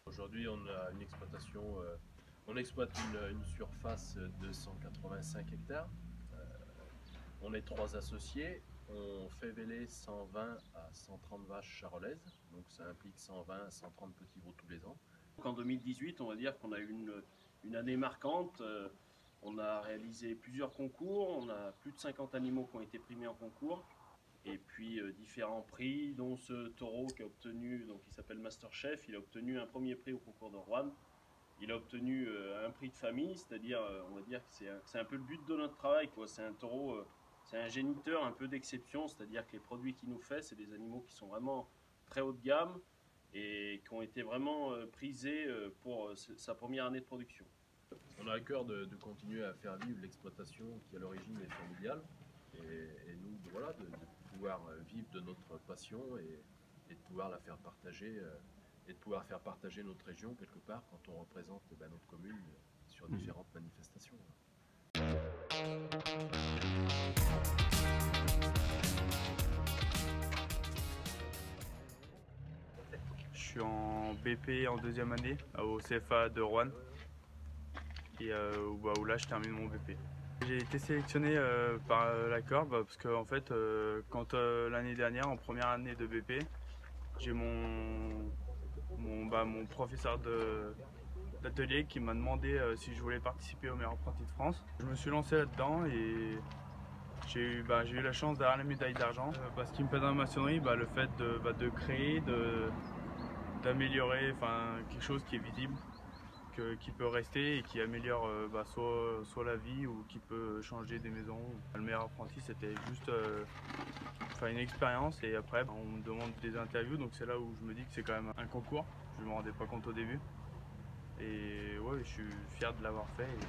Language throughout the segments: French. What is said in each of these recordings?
Aujourd'hui, on a une exploitation, on exploite une surface de 185 hectares. On est 3 associés. On fait véler 120 à 130 vaches charolaises, donc ça implique 120 à 130 petits veaux tous les ans. En 2018, on va dire qu'on a eu une année marquante. On a réalisé plusieurs concours, on a plus de 50 animaux qui ont été primés en concours. Et puis différents prix, dont ce taureau qui a obtenu, donc il s'appelle Master Chef, il a obtenu un premier prix au concours de Roanne. Il a obtenu un prix de famille, c'est-à-dire, on va dire que c'est un peu le but de notre travail, quoi. C'est un taureau, c'est un géniteur un peu d'exception, c'est-à-dire que les produits qu'il nous fait, c'est des animaux qui sont vraiment très haut de gamme et qui ont été vraiment prisés pour sa première année de production. On a à cœur de continuer à faire vivre l'exploitation qui à l'origine est familiale et nous voilà, de pouvoir vivre de notre passion et de pouvoir la faire partager et de pouvoir faire partager notre région quelque part quand on représente notre commune sur différentes manifestations. Je suis en BP en deuxième année au CFA de Roanne et où là je termine mon BP. J'ai été sélectionné par l'accord parce que en fait, quand l'année dernière en première année de BP, j'ai mon professeur d'atelier qui m'a demandé si je voulais participer au meilleur apprenti de France. Je me suis lancé là-dedans et j'ai eu la chance d'avoir la médaille d'argent. Ce qui me plaît dans la maçonnerie, le fait de créer, d'améliorer quelque chose qui est visible, qui peut rester et qui améliore soit la vie ou qui peut changer des maisons. Le meilleur apprenti, c'était juste une expérience et après on me demande des interviews, donc c'est là où je me dis que c'est quand même un concours. Je ne me rendais pas compte au début et ouais, je suis fier de l'avoir fait et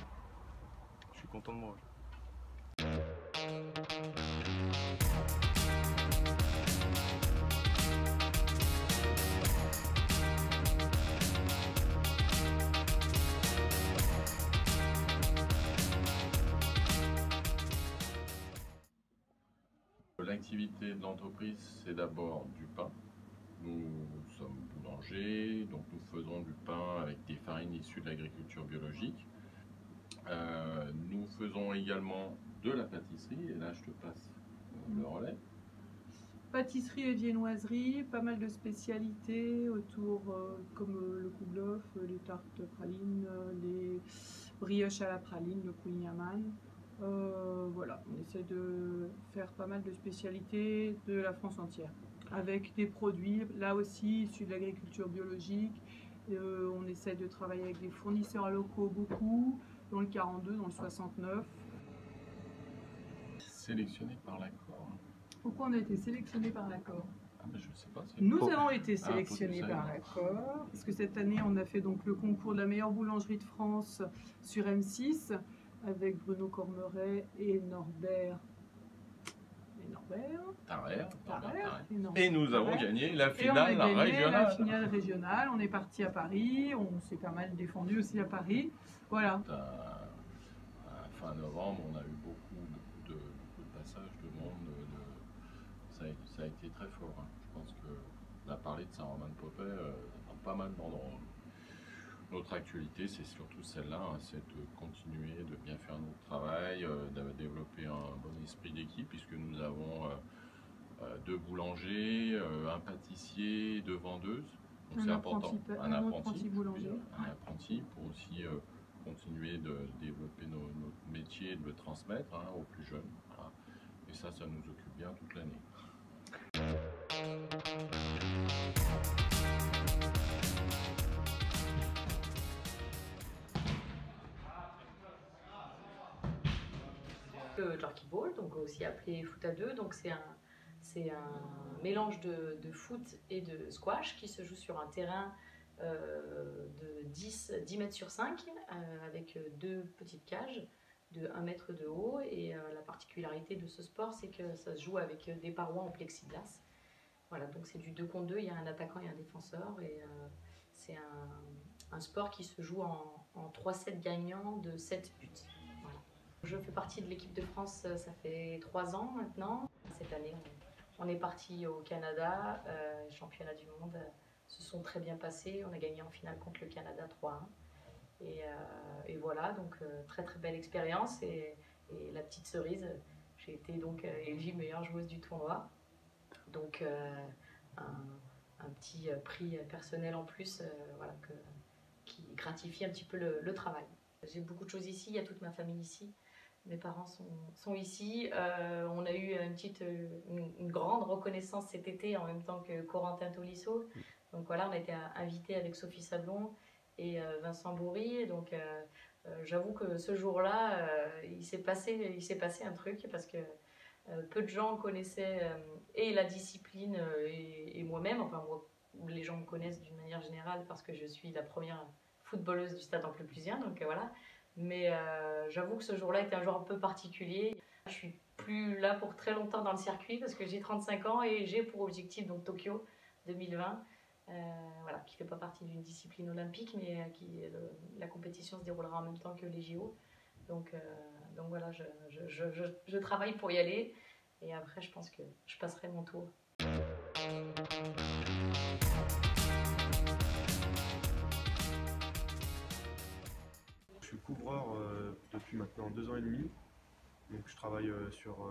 je suis content de moi. L'activité de l'entreprise, c'est d'abord du pain. Nous sommes boulangers, donc nous faisons du pain avec des farines issues de l'agriculture biologique. Nous faisons également de la pâtisserie, et là je te passe le relais. Pâtisserie et viennoiserie, pas mal de spécialités autour comme le kouglof, les tartes pralines, les brioches à la praline, le kouign-amann. Voilà, on essaie de faire pas mal de spécialités de la France entière avec des produits là aussi issus de l'agriculture biologique. On essaie de travailler avec des fournisseurs locaux beaucoup, dans le 42, dans le 69. Sélectionné par l'accord. Pourquoi on a été sélectionné par l'accord? Je sais pas. Nous avons été sélectionnés par l'accord parce que cette année on a fait donc le concours de la meilleure boulangerie de France sur M6 avec Bruno Cormeret et Norbert. Et nous avons gagné la finale régionale. On est parti à Paris, on s'est pas mal défendu aussi à Paris. Voilà. Fin novembre, on a eu beaucoup de passages de monde. Ça a été très fort. Hein. Je pense qu'on a parlé de Saint-Romain-de-Popey dans pas mal d'endroits. Notre actualité, c'est surtout celle-là, hein, c'est de continuer de bien faire notre travail, de développer un bon esprit d'équipe, puisque nous avons 2 boulangers, un pâtissier, 2 vendeuses. Donc c'est important. Un apprenti pour aussi continuer de développer notre métier et de le transmettre aux plus jeunes. Voilà. Et ça nous occupe bien toute l'année. Jerky Ball, donc aussi appelé foot à 2, donc c'est un mélange de foot et de squash qui se joue sur un terrain de 10 mètres sur 5 avec 2 petites cages de 1 mètre de haut, et la particularité de ce sport, c'est que ça se joue avec des parois en plexiglas. Voilà, donc c'est du 2 contre 2, il y a un attaquant et un défenseur, et c'est un sport qui se joue en 3 sets gagnants de 7 buts. Voilà. Je fais partie de l'équipe de France, ça fait 3 ans maintenant. Cette année, on est parti au Canada, championnat du monde, se sont très bien passés. On a gagné en finale contre le Canada 3-1. Et voilà, donc très très belle expérience. Et la petite cerise, j'ai été donc élue meilleure joueuse du tournoi. Donc un petit prix personnel en plus, voilà, qui gratifie un petit peu le travail. J'ai beaucoup de choses ici, il y a toute ma famille ici. Mes parents sont ici. On a eu une grande reconnaissance cet été en même temps que Corentin Tolisso. Donc voilà, on a été invités avec Sophie Sablon et Vincent Bourri. Donc j'avoue que ce jour-là, il s'est passé un truc parce que peu de gens connaissaient et la discipline et moi-même. Enfin, moi, les gens me connaissent d'une manière générale parce que je suis la première footballeuse du Stade Amplepuisien. Donc voilà. Mais j'avoue que ce jour-là était un jour un peu particulier. Je suis plus là pour très longtemps dans le circuit parce que j'ai 35 ans et j'ai pour objectif donc Tokyo 2020, voilà, qui ne fait pas partie d'une discipline olympique, mais la compétition se déroulera en même temps que les JO. Donc voilà, je travaille pour y aller et après je pense que je passerai mon tour. Je suis couvreur depuis maintenant 2 ans et demi. Donc je travaille sur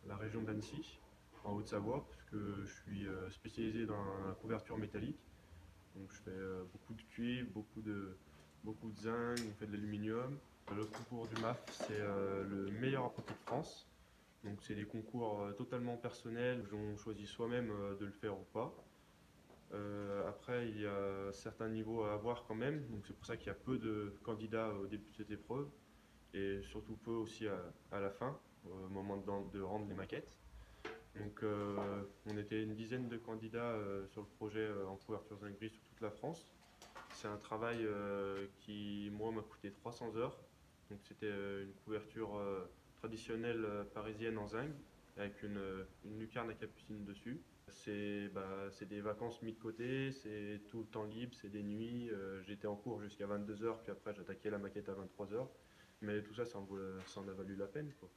la région d'Annecy, en Haute-Savoie, parce que je suis spécialisé dans la couverture métallique. Donc je fais beaucoup de cuivre, beaucoup de zinc, on fait de l'aluminium. Le concours du MAF, c'est le meilleur apprenti de France. Donc c'est des concours totalement personnels, on choisit soi-même de le faire ou pas. Après, il y a certains niveaux à avoir quand même, donc c'est pour ça qu'il y a peu de candidats au début de cette épreuve et surtout peu aussi à la fin, au moment de rendre les maquettes. Donc on était une dizaine de candidats sur le projet en couverture zinc gris sur toute la France. C'est un travail qui, moi, m'a coûté 300 heures. Donc c'était une couverture traditionnelle parisienne en zinc avec une lucarne à capucine dessus. C'est des vacances mis de côté, c'est tout le temps libre, c'est des nuits. J'étais en cours jusqu'à 22h, puis après j'attaquais la maquette à 23h. Mais tout ça, ça en a valu la peine, quoi.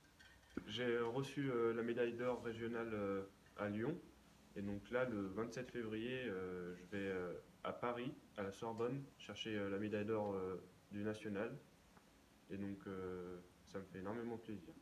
J'ai reçu la médaille d'or régionale à Lyon. Et donc là, le 27 février, je vais à Paris, à la Sorbonne, chercher la médaille d'or du national. Et donc ça me fait énormément plaisir.